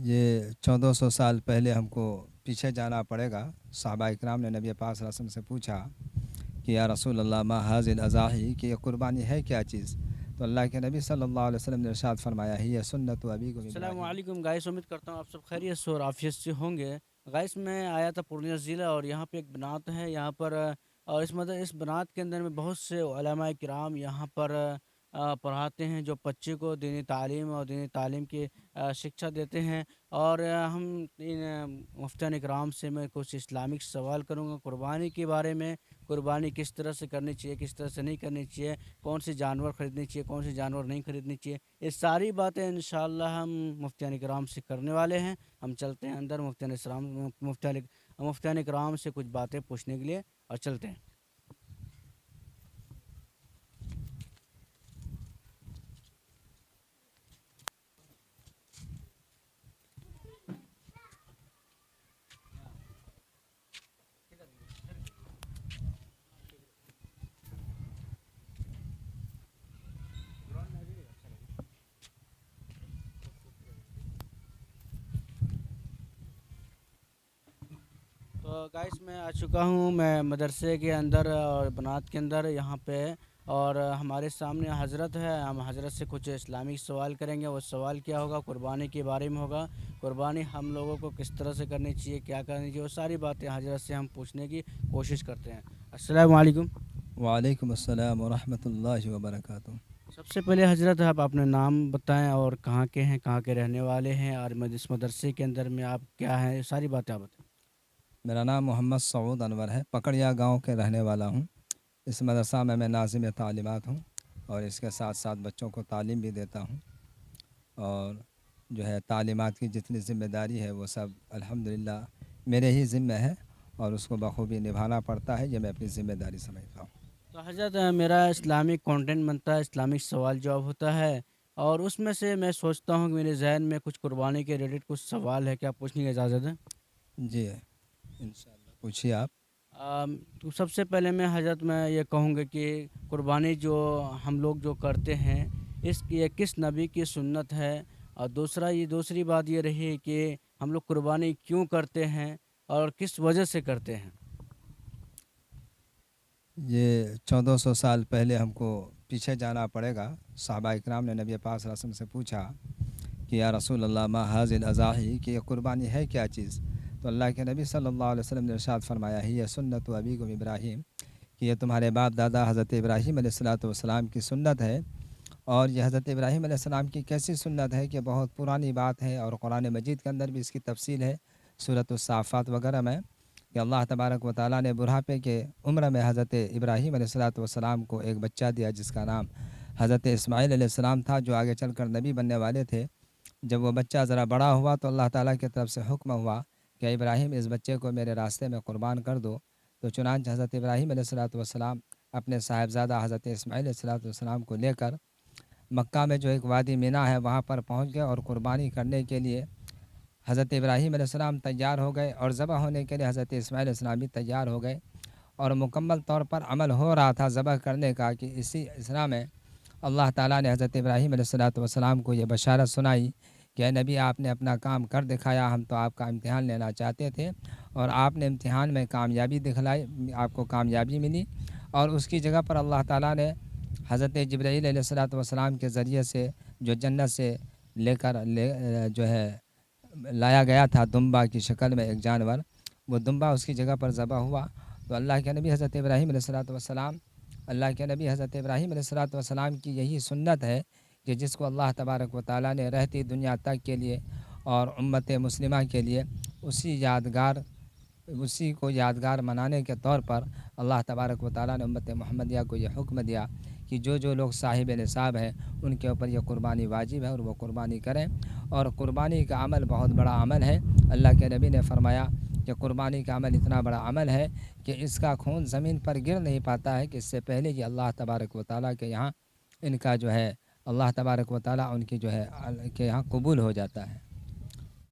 یہ 1400 سال پہلے ہم کو پیچھے جانا پڑے گا۔ صحابہ اکرام نے نبی پاک صلی اللہ علیہ وسلم سے پوچھا کہ یا رسول اللہ ما حاض الاضاحی، کہ یہ قربانی ہے کیا چیز؟ تو اللہ کے نبی صلی اللہ علیہ وسلم نے ارشاد فرمایا ہی سنت ابیکم السلام ابراہیم۔ علیکم گائس، امید کرتا ہوں آپ سب خیریت سے اور عافیت سے ہوں گے۔ گائس میں آیا تھا پورنیہ ضلع، اور یہاں پہ ایک بنات ہے یہاں پر اور اس بنات کے اندر میں بہت سے علماء کرام یہاں پر پڑھاتے ہیں، جو بچے کو دینی تعلیم اور دینی تعلیم کی شکشا دیتے ہیں۔ اور ہم ان مفتیان اکرام سے میں کچھ اسلامک سوال کروں گا قربانی کے بارے میں۔ قربانی کس طرح سے کرنی چاہیے، کس طرح سے نہیں کرنی چاہیے، کون سے جانور خریدنی چاہیے، کون سے جانور نہیں خریدنی چاہیے، یہ ساری باتیں انشاءاللہ ہم مفتیان کرام سے کرنے والے ہیں۔ ہم چلتے ہیں اندر مفتیان کرام سے کچھ باتیں پوچھنے کے لیے، اور چلتے ہیں۔ تو گائس میں آ چکا ہوں میں مدرسے کے اندر اور بنات کے اندر یہاں پہ، اور ہمارے سامنے حضرت ہے۔ ہم حضرت سے کچھ اسلامک سوال کریں گے۔ وہ سوال کیا ہوگا؟ قربانی کے بارے میں ہوگا۔ قربانی ہم لوگوں کو کس طرح سے کرنی چاہیے، کیا کرنی چاہیے، وہ ساری باتیں حضرت سے ہم پوچھنے کی کوشش کرتے ہیں۔ السلام علیکم۔ وعلیکم السلام ورحمۃ اللہ وبرکاتہ۔ سب سے پہلے حضرت آپ اپنا نام بتائیں، اور کہاں کے ہیں، کہاں کے رہنے والے ہیں، اور اس مدرسے کے اندر میں آپ کیا ہیں، یہ ساری باتیں آپ بتائیں۔ میرا نام محمد سعود انور ہے، پکڑیا گاؤں کے رہنے والا ہوں۔ اس مدرسہ میں ناظم تعلیمات ہوں، اور اس کے ساتھ ساتھ بچوں کو تعلیم بھی دیتا ہوں، اور جو ہے تعلیمات کی جتنی ذمہ داری ہے وہ سب الحمدللہ میرے ہی ذمہ ہے، اور اس کو بخوبی نبھانا پڑتا ہے، یہ میں اپنی ذمہ داری سمجھتا ہوں۔ تو حضرت میرا اسلامک کنٹینٹ بنتا ہے، اسلامک سوال جواب ہوتا ہے، اور اس میں سے میں سوچتا ہوں کہ میرے ذہن میں کچھ قربانی کے ریلیٹڈ کچھ سوال ہے، کیا پوچھنے کی اجازت ہے؟ جی انشاءاللہ پوچھیے آپ۔ تو سب سے پہلے میں حضرت میں یہ کہوں گا کہ قربانی جو ہم لوگ جو کرتے ہیں، یہ کس نبی کی سنت ہے؟ اور دوسری بات یہ رہی کہ ہم لوگ قربانی کیوں کرتے ہیں اور کس وجہ سے کرتے ہیں؟ یہ 1400 سال پہلے ہم کو پیچھے جانا پڑے گا۔ صحابہ اکرام نے نبی پاک صلی اللہ علیہ وسلم سے پوچھا کہ یا رسول اللہ ما حاض الاضاحی، کہ یہ قربانی ہے کیا چیز؟ تو اللہ کے نبی صلی اللہ علیہ وسلم نے ارشاد فرمایا ہی سنت ابیکم ابراہیم، کہ یہ تمہارے باپ دادا حضرت ابراہیم علیہ السلام کی سنت ہے۔ اور یہ حضرت ابراہیم علیہ السلام کی کیسی سنت ہے کہ بہت پرانی بات ہے، اور قرآن مجید کے اندر بھی اس کی تفصیل ہے، سورۃ الصافات وغیرہ میں، کہ اللہ تبارک و تعالیٰ نے بڑھاپے کے عمر میں حضرت ابراہیم علیہ السلام کو ایک بچہ دیا جس کا نام حضرت اسماعیل علیہ السلام تھا، جو آگے چل کر نبی بننے والے تھے۔ جب وہ بچہ ذرا بڑا ہوا تو اللہ تعالیٰ کی طرف سے حکم ہوا کہ ابراہیم اس بچے کو میرے راستے میں قربان کر دو۔ تو چنانچہ حضرت ابراہیم علیہ السلام اپنے صاحبزادہ حضرت اسماعیل علیہ السلام کو لے کر مکہ میں جو ایک وادی مینا ہے وہاں پر پہنچ گئے، اور قربانی کرنے کے لیے حضرت ابراہیم علیہ السلام تیار ہو گئے، اور ذبح ہونے کے لیے حضرت اسماعیل علیہ السلام بھی تیار ہو گئے، اور مکمل طور پر عمل ہو رہا تھا ذبح کرنے کا کہ اسی اسنا میں اللہ تعالیٰ نے حضرت ابراہیم علیہ السلام کو یہ بشارت سنائی کہ اے نبی، آپ نے اپنا کام کر دکھایا، ہم تو آپ کا امتحان لینا چاہتے تھے، اور آپ نے امتحان میں کامیابی دکھلائی، آپ کو کامیابی ملی۔ اور اس کی جگہ پر اللہ تعالیٰ نے حضرت جبرائیل علیہ السلام کے ذریعے سے جو جنت سے جو ہے لایا گیا تھا دمبا کی شکل میں ایک جانور، وہ دمبا اس کی جگہ پر ذبح ہوا۔ تو اللہ کے نبی حضرت ابراہیم علیہ السلام کی یہی سنت ہے کہ جس کو اللہ تبارک و تعالیٰ نے رہتی دنیا تک کے لیے اور امت مسلمہ کے لیے اسی کو یادگار منانے کے طور پر اللہ تبارک و تعالیٰ نے امت محمدیہ کو یہ حکم دیا کہ جو لوگ صاحب نصاب ہیں ان کے اوپر یہ قربانی واجب ہے، اور وہ قربانی کریں۔ اور قربانی کا عمل بہت بڑا عمل ہے۔ اللہ کے نبی نے فرمایا کہ قربانی کا عمل اتنا بڑا عمل ہے کہ اس کا خون زمین پر گر نہیں پاتا ہے، کہ اس سے پہلے کہ اللہ تبارک و تعالیٰ کے یہاں ان کا جو ہے اللہ تبارک و تعالیٰ ان کی جو ہے کے یہاں قبول ہو جاتا ہے۔